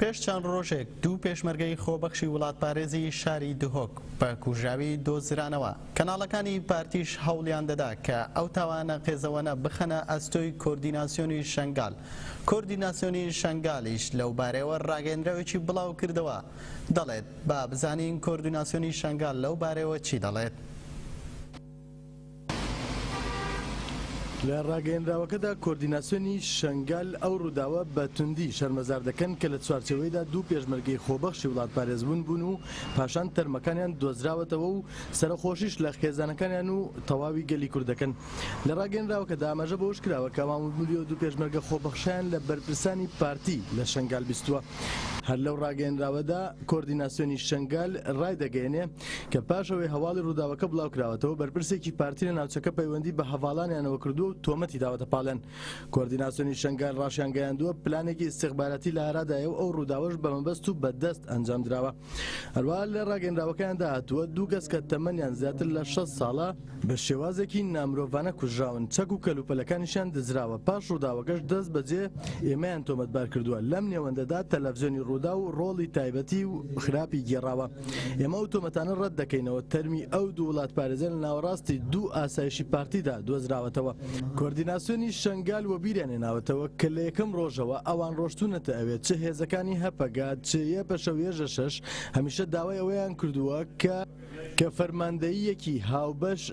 پێش چەند ڕۆژێک دوو پێشمەرگەی خۆبەخشی وڵاتپارێزی شاری دهۆک بە کوژراوی دۆزرانەوە کەناڵەکانی پارتیش هەوڵیان دەدا کە ئەو تاوانە قێزەوەنە بخەنە ئەستۆی کۆردیناسیۆنی شەنگال. کۆردیناسیۆنی شەنگالیش لەو بارەیەوە ڕاگەیەندراوێکی بڵاو کردەوە. دەڵێت با بزانین کۆردیناسیۆنی شەنگال لەو بارەیەوە چی دەڵێت. لە ڕاگەیەندراوەکەدا کۆردیناسیۆنی شەنگال ئەو ڕووداوە بە توندی شەرمەزار دەکەن کە لە چوارچێوەیەدا دوو پێشمەرگەی خۆبەخشی وڵاتپارێزبوون بوون و پاشان تەرمەکانیان دۆزراوەتەوە و سەرخۆشیش لە خێزانەکانیان و تەواوی گەلی کوردەکەن. لە ڕاگەیەندراوەکەدا ئاماژە بەوەش کراوە کە مامۆمولی و دوو پێشمەرگە خۆبەخشیان لە بەرپرسانی پارتی لە شەنگال بیستووە. هەر لەو ڕاگەیەندراوەدا کۆردیناسیۆنی شەنگال ڕای دەگەیەنێ کە پاشەوەی هەواڵی ڕووداوەکە بڵاو کراوەتەوە بەرپرسێکی پارتی لە ناوچەکە پەیوەندی بە هەواڵانیانەوە کردووە و تۆمەتی داوەتە پاڵێن. کۆردیناسیۆنی شەنگال ڕاشیان گەیاندووە پلانێکی استیخباراتی لە هەرادایە و ئەو ڕووداوەش بە مەبەست و بەدەست ئەنجام درراوە. هەروەها لە ڕاگەیەندراوەکەیاندا هاتووە دوو کەس کە تەمەنیان زیاتر لە 6 ساڵە بە شێوازێکی نامرۆڤانە کوژراون، چەک و کەلوپەلەکانیشیان دزراوە. پاش ڕووداوەکەش دەست بەجێ ئێمەیان تۆمەتبار کردووە. لەم نێوەندەدا تەلەڤیزیۆنی ڕوودا و ڕۆڵی تایبەتی و خراپی گێڕاوە. ئێمە ئەو تۆمەتانە ڕەت دەکەینەوە. تەرمی ئەو دوو وڵاتپارێزە لە ناوەڕاستی دوو ئاسایشی پارتیدا دۆزراوەتەوە. کۆردیناسیۆنی شەنگال وە بیریان هێناوەتەوە کە لە یەکەم ڕۆژەوە ئەوان ڕۆشتوونەتە ئەوێت چ هێزەکانی هەپەگات چ یەپەشەوێژە شەش هەمیشە داوای ئەوەیان کردووە کە فەرماندەییەکی هاوبەش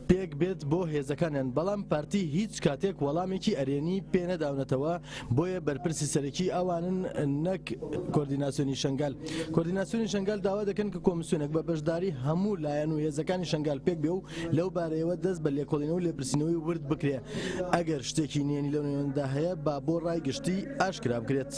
پێک بێت بۆ هێزەکانیان، بەڵام پارتی هیچ کاتێک وەڵامێکی ئەرێنی پێنەداونەتەوە. بۆیە بەرپرسی سەرەکی ئەوانن نەک کۆردیناسیۆنی شەنگال. کۆردیناسیۆنی شەنگال داوا دەکەن کە کۆمیسیۆنێک بە بەشداری هەموو لایەن و هێزەکانی شەنگال پێک بێ و لەو بارەیەوە دەست بە لێکۆڵینەوە و لێپرسینەوەی ورد بکرێ. ئەگەر شتێکی نێنی لەو نێوەندا هەیە با بۆ ڕای گشتی ئاشکرا بکرێت.